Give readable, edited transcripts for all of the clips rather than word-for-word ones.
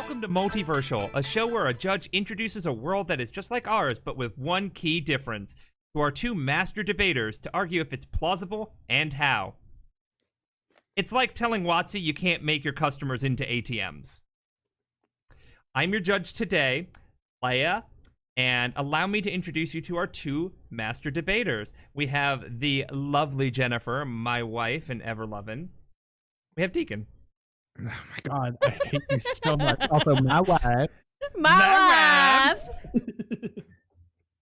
Welcome to Multiversial, a show where a judge introduces a world that is just like ours, but with one key difference. To our two master debaters to argue if it's plausible and how. It's like telling WotC you can't make your customers into ATMs. I'm your judge today, Leia, and allow me to introduce you to our two master debaters. We have the lovely Jennifer, my wife and ever-loving. We have Daekon. Oh my god, I hate you so much. Also, my wife. My wife!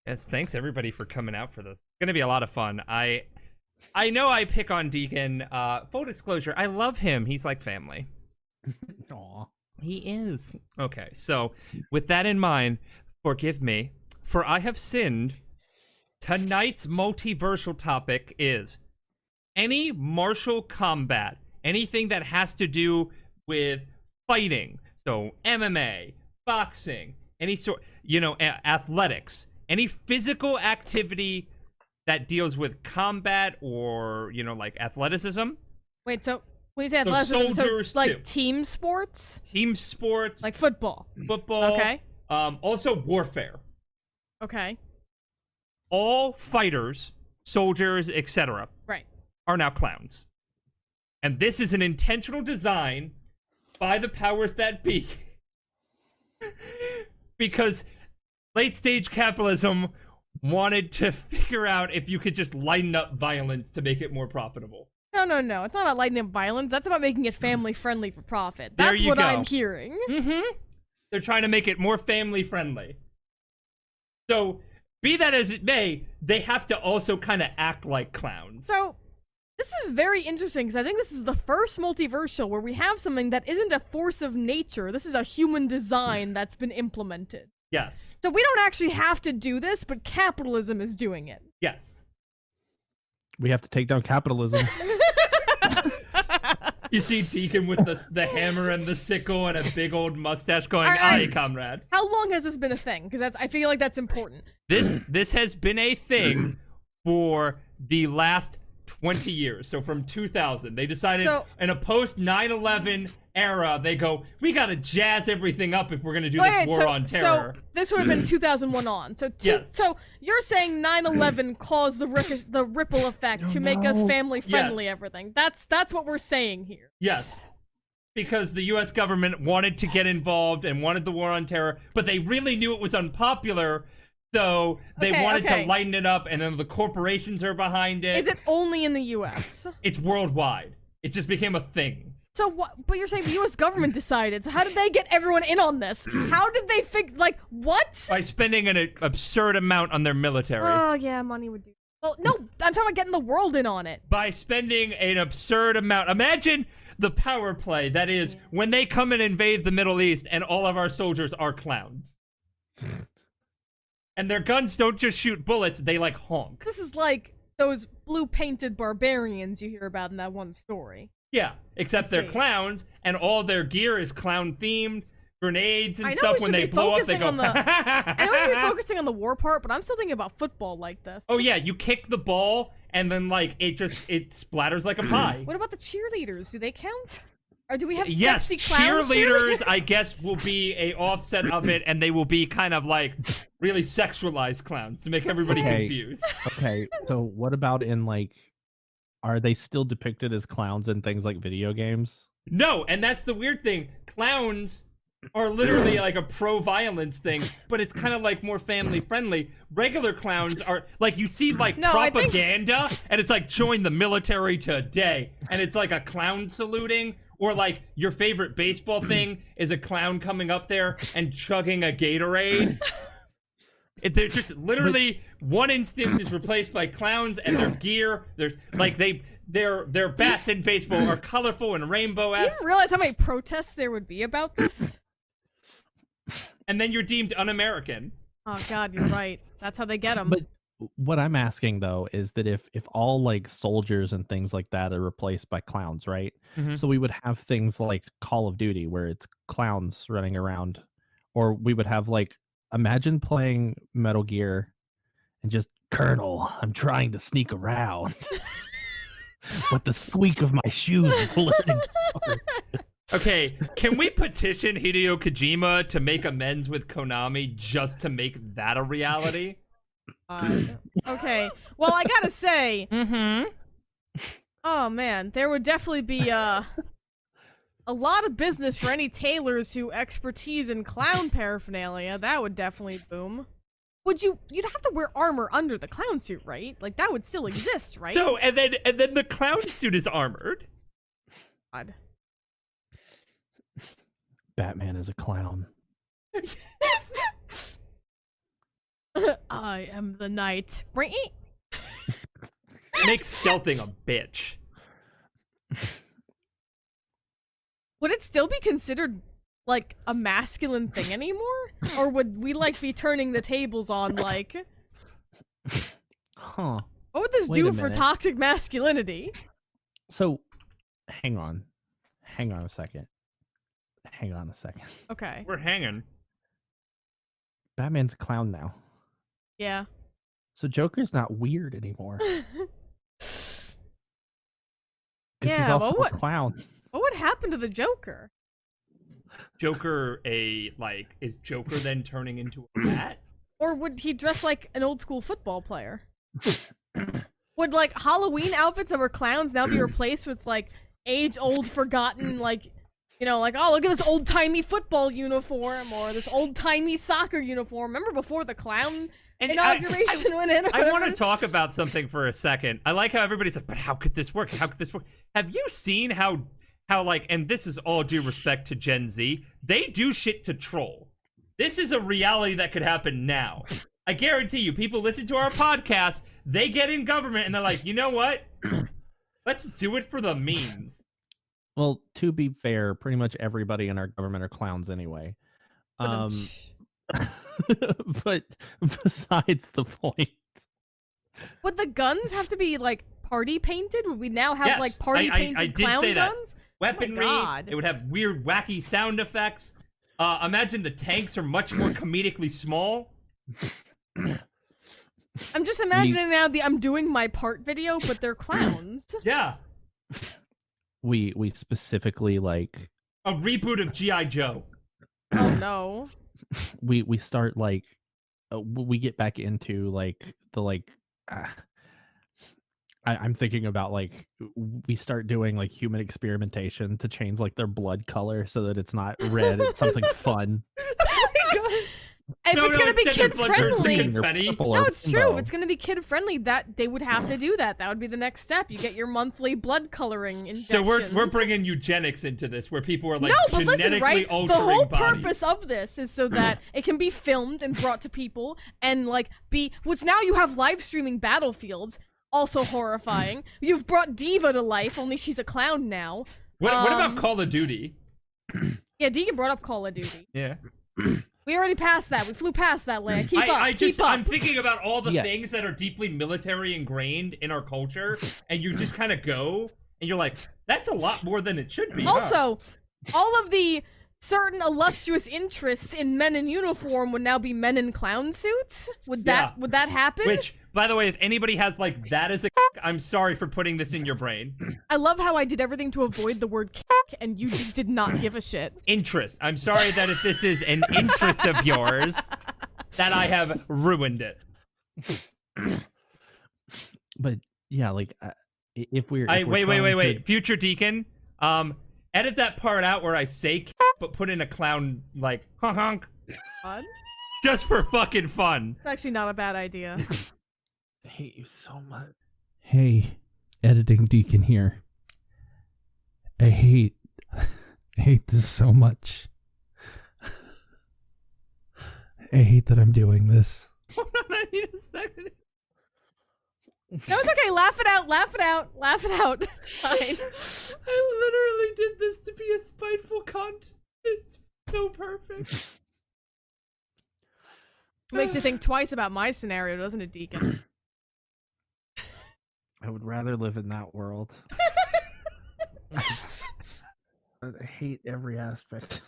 Yes, thanks everybody for coming out for this. It's gonna be a lot of fun. I know I pick on Daekon. Full disclosure, I love him. He's like family. Aw. He is. Okay, so with that in mind, forgive me, for I have sinned. Tonight's multiversal topic is any martial combat, anything that has to do with fighting. So MMA, boxing, any sort, athletics, any physical activity that deals with combat or, like athleticism. Wait, so when you say athleticism, so like team sports? Team sports. Like football. Football. Okay. Also warfare. Okay. All fighters, soldiers, etc. Right. Are now clowns. And this is an intentional design by the powers that be. Because late stage capitalism wanted to figure out if you could just lighten up violence to make it more profitable. No. It's not about lightening up violence. That's about making it family friendly for profit. That's what I'm hearing. Mm-hmm. They're trying to make it more family friendly. So, be that as it may, they have to also kind of act like clowns. So, this is very interesting because I think this is the first multiversal where we have something that isn't a force of nature. This is a human design that's been implemented. Yes. So we don't actually have to do this, but capitalism is doing it. Yes. We have to take down capitalism. You see Daekon with the hammer and the sickle and a big old mustache going, aye, comrade. How long has this been a thing? Because I feel like that's important. This has been a thing for the last 20 years. So from 2000, they decided in a post 9/11 era, they go, we gotta jazz everything up if we're gonna do this war on terror. So this would have been 2001 on. So so you're saying 9/11 caused the ripple effect to make us family friendly. Everything. That's what we're saying here. Yes. Because the U.S. government wanted to get involved and wanted the war on terror, but they really knew it was unpopular. So they wanted to lighten it up, and then the corporations are behind it. Is it only in the U.S.? It's worldwide. It just became a thing. So what? But you're saying the U.S. government decided. So how did they get everyone in on this? How did they what? By spending an absurd amount on their military. Oh yeah, money would do. Well, no, I'm talking about getting the world in on it. By spending an absurd amount. Imagine the power play that is when they come and invade the Middle East, and all of our soldiers are clowns. And their guns don't just shoot bullets, they honk. This is like those blue-painted barbarians you hear about in that one story. Yeah, except they're clowns, and all their gear is clown-themed, grenades and stuff when they blow up, they go... I know we should be focusing on the war part, but I'm still thinking about football like this. Oh yeah, you kick the ball, and then it splatters like a pie. What about the cheerleaders? Do they count? Or do we have yes, sexy clown cheerleaders, I guess, will be a offset of it, and they will be kind of really sexualized clowns to make everybody confused. Okay, so what about in are they still depicted as clowns in things like video games? No, and that's the weird thing. Clowns are literally a pro-violence thing, but it's kind of more family-friendly. Regular clowns are, you see propaganda, and it's join the military today, and it's a clown saluting. Or your favorite baseball thing is a clown coming up there and chugging a Gatorade. They're just literally one instance is replaced by clowns, and their gear, there's their bats in baseball are colorful and rainbow-esque. You didn't realize how many protests there would be about this? And then you're deemed un-American. Oh god, you're right. That's how they get them. But what I'm asking though is that if all soldiers and things like that are replaced by clowns, right? Mm-hmm. So we would have things like Call of Duty where it's clowns running around, or we would have imagine playing Metal Gear and just Colonel, I'm trying to sneak around, but the squeak of my shoes is alerting. Okay, can we petition Hideo Kojima to make amends with Konami just to make that a reality? Okay, well, I gotta say, oh man, there would definitely be a lot of business for any tailors who expertise in clown paraphernalia. That would definitely boom. You'd have to wear armor under the clown suit, right? Like, that would still exist, right? So, and then the clown suit is armored. God. Batman is a clown. I am the knight. Bring Makes stealthing a bitch. Would it still be considered like a masculine thing anymore? Or would we like be turning the tables on like Huh. what would this do for toxic masculinity? So hang on a second. Okay. We're hanging. Batman's a clown now. Yeah. So Joker's not weird anymore. Because Yeah, he's also a clown. What would happen to the Joker? Is Joker then turning into a bat? Or would he dress like an old school football player? Would like Halloween outfits that were clowns now be replaced with like age-old forgotten like, you know, like, oh, look at this old-timey football uniform or this old-timey soccer uniform. Remember before the clown inauguration went in? I want to talk about something for a second. I like how everybody's like, but how could this work? How could this work? Have you seen how like, and this is all due respect to Gen Z, they do shit to troll. This is a reality that could happen now. I guarantee you, people listen to our podcast, they get in government and they're like, you know what? Let's do it for the memes. Well, to be fair, pretty much everybody in our government are clowns anyway. But besides the point. Would the guns have to be like party painted? Would we now have like party painted clown guns? Weaponry, Oh it would have weird, wacky sound effects. Imagine the tanks are much more comedically small. I'm just imagining now I'm doing my part video, but they're clowns. Yeah. We specifically like a reboot of G.I. Joe. Oh no. We start like we get back into like the like I'm thinking about like we start doing like human experimentation to change like their blood color so that it's not red, it's something fun. Oh my god. If it's gonna be kid friendly, no, it's true. If it's gonna be kid friendly, that they would have to do that. That would be the next step. You get your monthly blood coloring injections. So we're bringing eugenics into this, where people are like genetically altering the whole bodies. purpose of this is so that it can be filmed and brought to people, and like which now you have live streaming battlefields. Also horrifying. You've brought Diva to life, only she's a clown now. What about Call of Duty? Yeah, Deacon brought up Call of Duty. Yeah. We already passed that. We flew past that, Leia. Keep up. I'm thinking about all the things that are deeply military ingrained in our culture, and you just kind of go, and you're like, that's a lot more than it should be. Also, all of the certain illustrious interests in men in uniform would now be men in clown suits? Would that happen? Which, by the way, if anybody has like that as a I'm sorry for putting this in your brain. I love how I did everything to avoid the word and you just did not give a shit. Interest. I'm sorry that if this is an interest of yours, that I have ruined it. But yeah, like if we're wait. Future Deacon, edit that part out where I say but put in a clown like honk. Fun? Just for fucking fun. It's actually not a bad idea. I hate you so much. Hey, editing Deacon here. I hate this so much. I hate that I'm doing this. Hold on, I need a second. No, it's okay. Laugh it out. Laugh it out. Laugh it out. It's fine. I literally did this to be a spiteful cunt. It's so perfect. Makes you think twice about my scenario, doesn't it, Deacon? I would rather live in that world. I hate every aspect.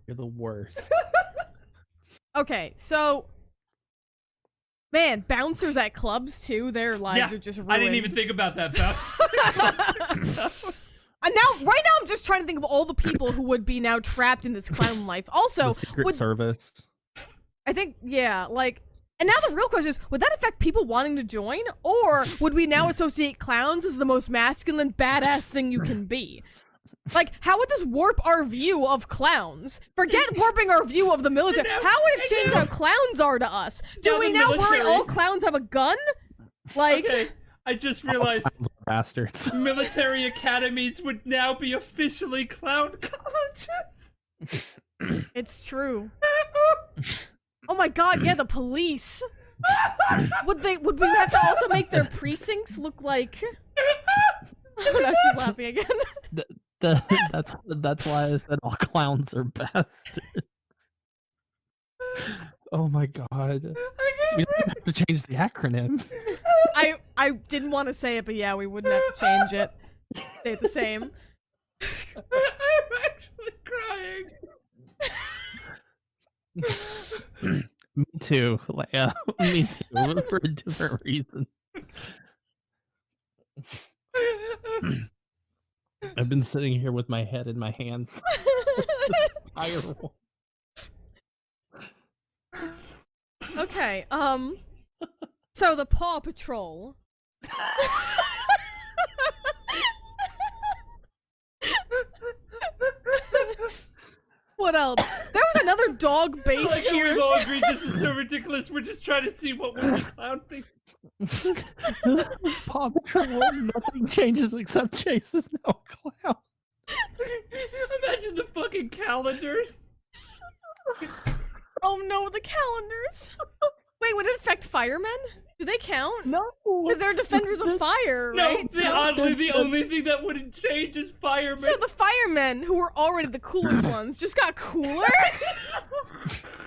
You're the worst. Okay, so Man, bouncers at clubs too. Their lives are just ruined. I didn't even think about that bouncer. And now, right now, I'm just trying to think of all the people who would be now trapped in this clown life. Also, the Secret Service. I think, yeah, like, and now the real question is, would that affect people wanting to join? Or would we now associate clowns as the most masculine, badass thing you can be? Like, how would this warp our view of clowns? Forget warping our view of the military. How would it change how clowns are to us? Do we now worry all clowns have a gun? Like... Okay. I just realized bastards. Military academies would now be officially clown colleges. It's true. Oh my god, yeah, the police. Would we have to also make their precincts look like... Oh no, she's laughing again. That's why I said all clowns are bastards. Oh my god. We don't have to change the acronym. I didn't want to say it, but yeah, we wouldn't have to change it. Stay the same. I'm actually crying. Me too, Leia. Me too, for a different reason. I've been sitting here with my head in my hands. Okay, so the Paw Patrol. What else? There was another dog base Like here. we've all agreed this is so ridiculous. We're just trying to see what would be clown thing. Paw Patrol, nothing changes except Chase is now a clown. Imagine the fucking calendars. Oh no, the calendars. Wait, would it affect firemen? Do they count? No. Because they're defenders of fire, right? No, oddly, the only thing that wouldn't change is firemen. So the firemen, who were already the coolest ones, just got cooler?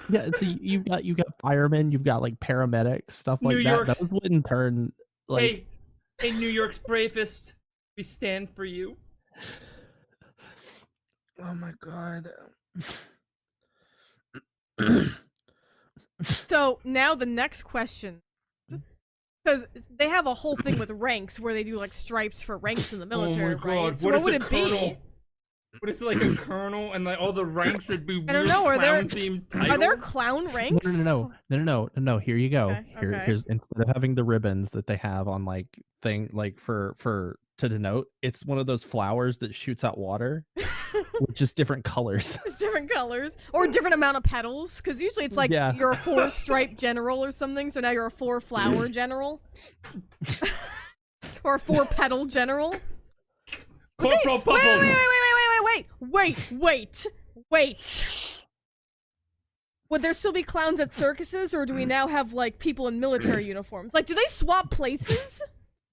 Yeah, so you got firemen, you've got like paramedics, stuff like that. Those wouldn't turn like. Hey, New York's bravest, we stand for you. Oh my god. So now the next question, because they have a whole thing with ranks where they do like stripes for ranks in the military, oh my god. right? So what would it be? What is it, like a colonel and like all the ranks would be weird? I don't know. Are there titles? clown ranks? No. Here you go. Okay, okay. Here's instead of having the ribbons that they have on like thing like for to denote, it's one of those flowers that shoots out water with just different colors. Different colors or different amount of petals, because usually it's like you're a 4-stripe general or something, so now you're a 4-flower general. Or a 4-petal general. Corporal Bubbles. Wait. Would there still be clowns at circuses, or do we now have like people in military uniforms? Like, do they swap places?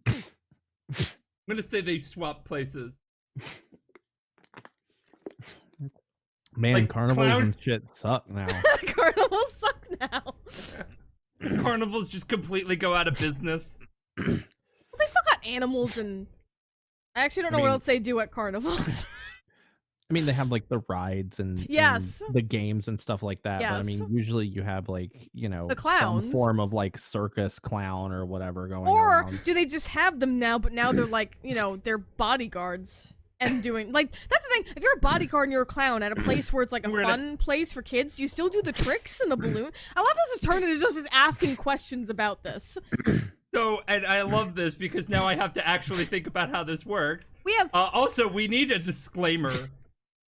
I'm gonna say they swap places. Man, like carnivals and shit suck now. Carnivals suck now. Carnivals just completely go out of business. Well, they still got animals and... I actually don't know what else they do at carnivals. I mean, they have like the rides and the games and stuff like that. Yes. But I mean, usually you have like, you know, the clowns. some form of like circus clown or whatever going on. Or do they just have them now, but now they're like, you know, they're bodyguards and doing like, that's the thing. If you're a bodyguard and you're a clown at a place where it's like a fun place for kids, you still do the tricks and the balloon. I love this turned into just asking questions about this. So, and I love this because now I have to actually think about how this works. We have also, we need a disclaimer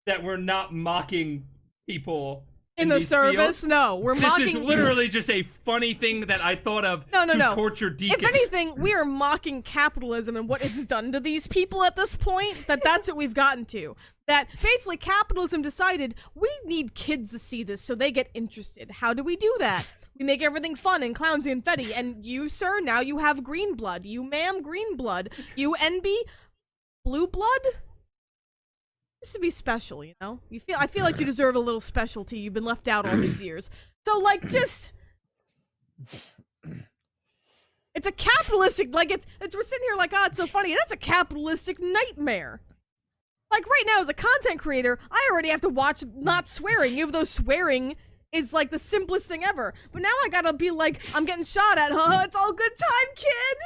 that we're not mocking people in the service. Fields. No, we're mocking. This is literally just a funny thing that I thought of to torture Daekon. If anything, we are mocking capitalism and what it's done to these people at this point. That's what we've gotten to. That basically capitalism decided we need kids to see this so they get interested. How do we do that? We make everything fun and clowns and confetti. And you, sir, now you have green blood. You, ma'am, green blood. You, NB, blue blood? Just to be special, you know? I feel like you deserve a little specialty. You've been left out all these years. So, like, just... It's a capitalistic, like, it's we're sitting here like, oh, it's so funny. That's a capitalistic nightmare. Like, right now, as a content creator, I already have to watch not swearing. You have those swearing is like the simplest thing ever. But now I gotta be like, I'm getting shot at, huh? It's all good time, kid.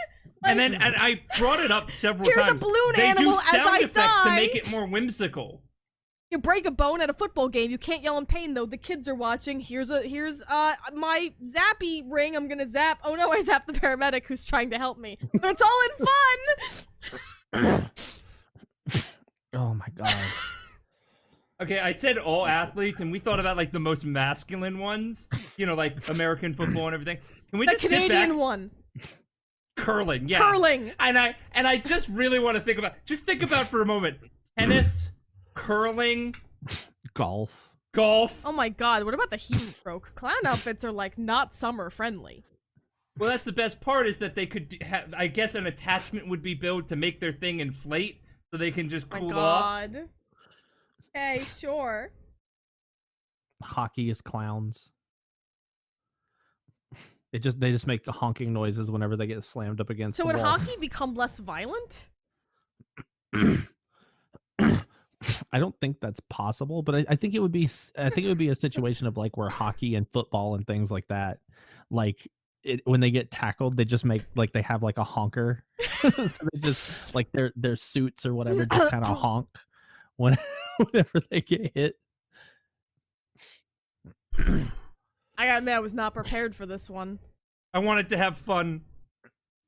Like, and I brought it up several here's times. a balloon they animal do as sound I effects die. to make it more whimsical. You break a bone at a football game. You can't yell in pain though. The kids are watching. Here's my zappy ring. I'm gonna zap. Oh no, I zapped the paramedic who's trying to help me. But it's all in fun. Oh my god. Okay, I said all athletes, and we thought about like the most masculine ones. You know, like American football and everything. Can we The just sit back? Canadian one. Curling, yeah. Curling. And I just really want to think about for a moment. Tennis, curling, Golf. golf. Oh my god, what about the heat stroke? Clown outfits are like not summer friendly. Well, that's the best part is that they could have, I guess an attachment would be built to make their thing inflate so they can just Oh cool my off. god. Okay, sure. Hockey is clowns. They just make honking noises whenever they get slammed up against So the would walls. hockey become less violent? I don't think that's possible, but I think it would be. I think it would be a situation of like where hockey and football and things like that, like when they get tackled, they just make like they have like a honker, so they just like their suits or whatever just kind of honk whenever they get hit. I gotta admit, I was not prepared for this one. I wanted to have fun.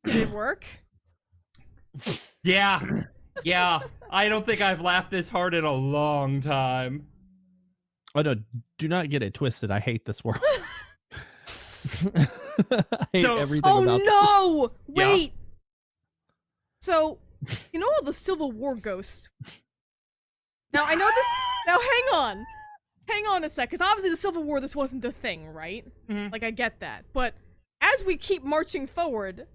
Did it work? Yeah. Yeah. I don't think I've laughed this hard in a long time. Oh no! Do not get it twisted. I hate this world. I hate So- everything Oh about no! Yeah. Wait. So, you know all the Civil War ghosts? Now I know this. Now hang on a sec, because obviously the Civil War this wasn't a thing, right? Mhm. Like I get that, but as we keep marching forward,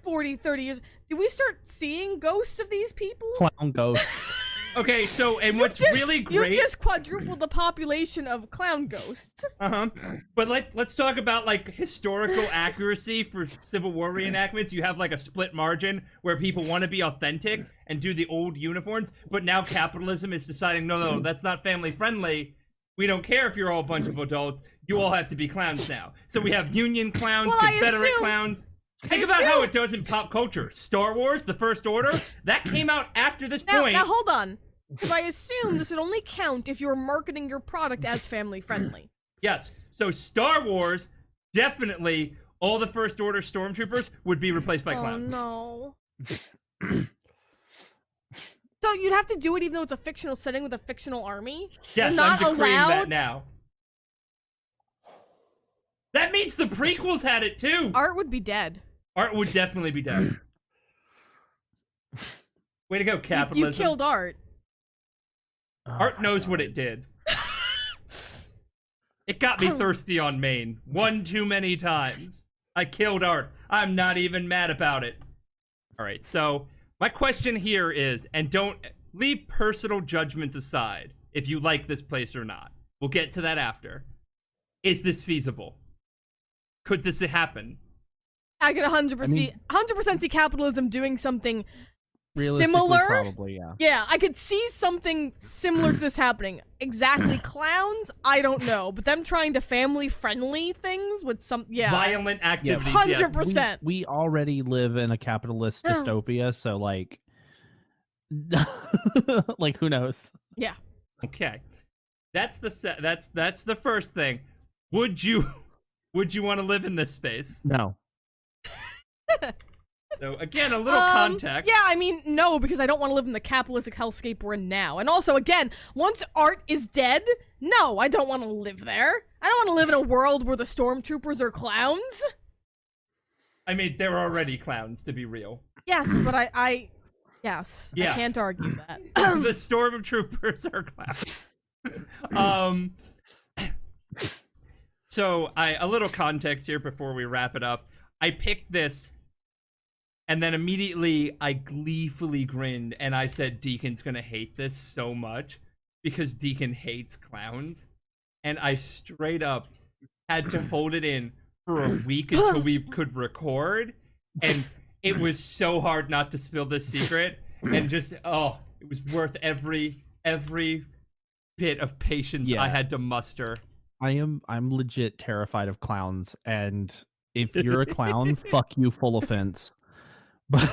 40, 30 years, do we start seeing ghosts of these people? clown ghosts. Okay, so, and what's really You great... just quadrupled the population of clown ghosts. Uh-huh. But let's talk about like historical accuracy for Civil War reenactments. You have like a split margin where people want to be authentic and do the old uniforms, but now capitalism is deciding, no, that's not family friendly. We don't care if you're all a bunch of adults. You all have to be clowns now. So we have Union clowns, Well, I Confederate assume- clowns. Think about how it does in pop culture. Star Wars, The First Order, that came out after this point. Now hold on. Because I assume this would only count if you're marketing your product as family friendly. Yes. So Star Wars, definitely all the First Order stormtroopers would be replaced by clowns. Oh no. So you'd have to do it even though it's a fictional setting with a fictional army? Yes, You're not I'm decreeing that allowed? now. That means the prequels had it too. Art would be dead. Art would definitely be dead. Way to go, You capitalism. killed Art. Art knows what it did. It got me thirsty on Maine. One too many times. I killed Art. I'm not even mad about it. Alright, so my question here is, and don't leave personal judgments aside if you like this place or not. We'll get to that after. Is this feasible? Could this happen? I could 100% see capitalism doing something Realistically, similar. probably, yeah. Yeah, I could see something similar to this happening. Exactly clowns? I don't know. But them trying to family-friendly things with some, yeah. Violent activities. yes. 100%. We already live in a capitalist dystopia, so like, like who knows? Yeah. Okay, that's the first thing. Would you want to live in this space? No. So again, a little context. Yeah, I mean, no, because I don't want to live in the capitalistic hellscape we're in now. And also, again, once Art is dead, no, I don't want to live there. I don't want to live in a world where the stormtroopers are clowns. I mean, they're already clowns, to be real. Yes, but yes, Yeah. I can't argue that. The stormtroopers are clowns. So a little context here before we wrap it up. I picked this, and then immediately I gleefully grinned, and I said Deacon's gonna hate this so much because Deacon hates clowns, and I straight up had to hold it in for a week until we could record, and it was so hard not to spill this secret, and just it was worth every bit of patience I had to muster. I'm legit terrified of clowns, and if you're a clown, fuck you, full offense. But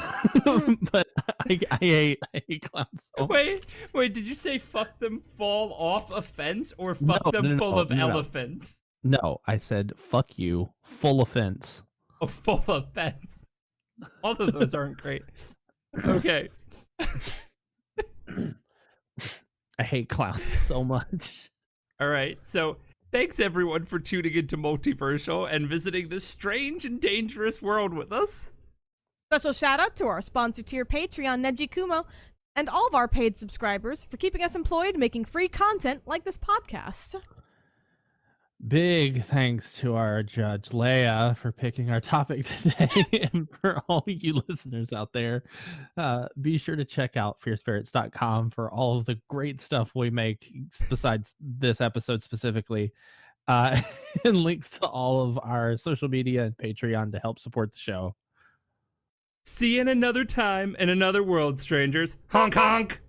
but I hate clowns. So Wait, did you say fuck them fall off a fence or fuck them full of elephants? No, I said fuck you, full offense. Oh, full of fence. All of those aren't great. Okay. I hate clowns so much. All right, so thanks everyone for tuning into Multiversial and visiting this strange and dangerous world with us. Special shout out to our sponsor tier Patreon, Neji Kumo, and all of our paid subscribers for keeping us employed making free content like this podcast. Big thanks to our judge Leia for picking our topic today. And for all you listeners out there, be sure to check out fierceferrets.com for all of the great stuff we make besides this episode specifically, and links to all of our social media and Patreon to help support the show. See you in another time in another world, strangers. Honk honk!